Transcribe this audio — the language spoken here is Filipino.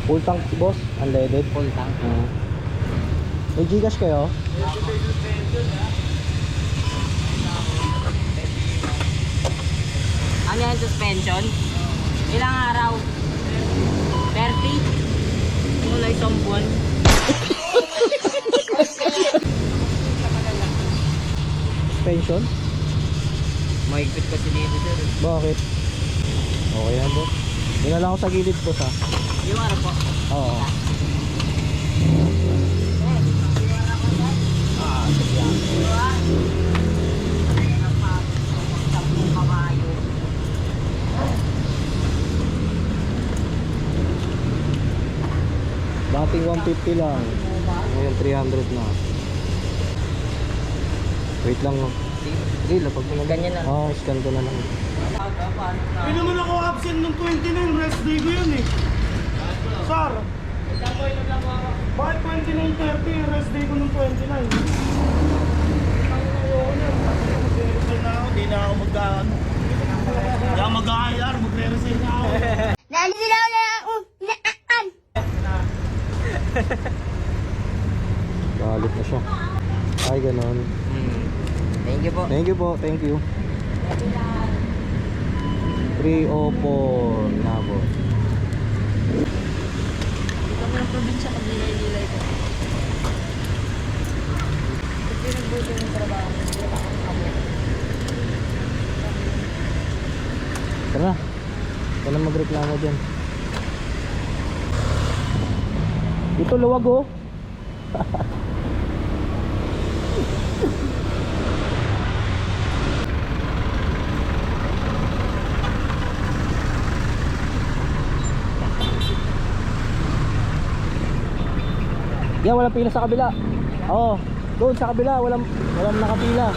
Full tank boss, unleaded. Full tank. May Gcash kayo? Ano yan, suspension? Ilang araw? 30? Mula isang buwan. Suspension? Mahigpit kasi dito sir. Bakit? Okay yan boss. Dinala ko sa gilid boss ha. Yung araw po. Oo. Dating 150 lang. Ngayon 300 na. Wait lang no. Hindi, lapag mo na. Ganyan lang. Oo, scan ko na lang. Hindi naman ako absent nung 29, rest day ko yun eh. Sir, bakit 29:30, rest day ko nung 29? Hindi na ako mag-ano. Hindi ako mag-IR, magre-resign na ako. Nalililaw na ako. Naan. Galit na siya. Ay, ganon. Thank you po. Thank you po, thank you. 304 na po. Dito kami ng probinsya, maglilay-lilay ko. Pag pinagbuto yung trabaho, wala akong kamo. Tara, ka na magreklamo dyan. Ito luwag oh. Yan, walang pila sa kabila. Oo, doon sa kabila, walang nakapila.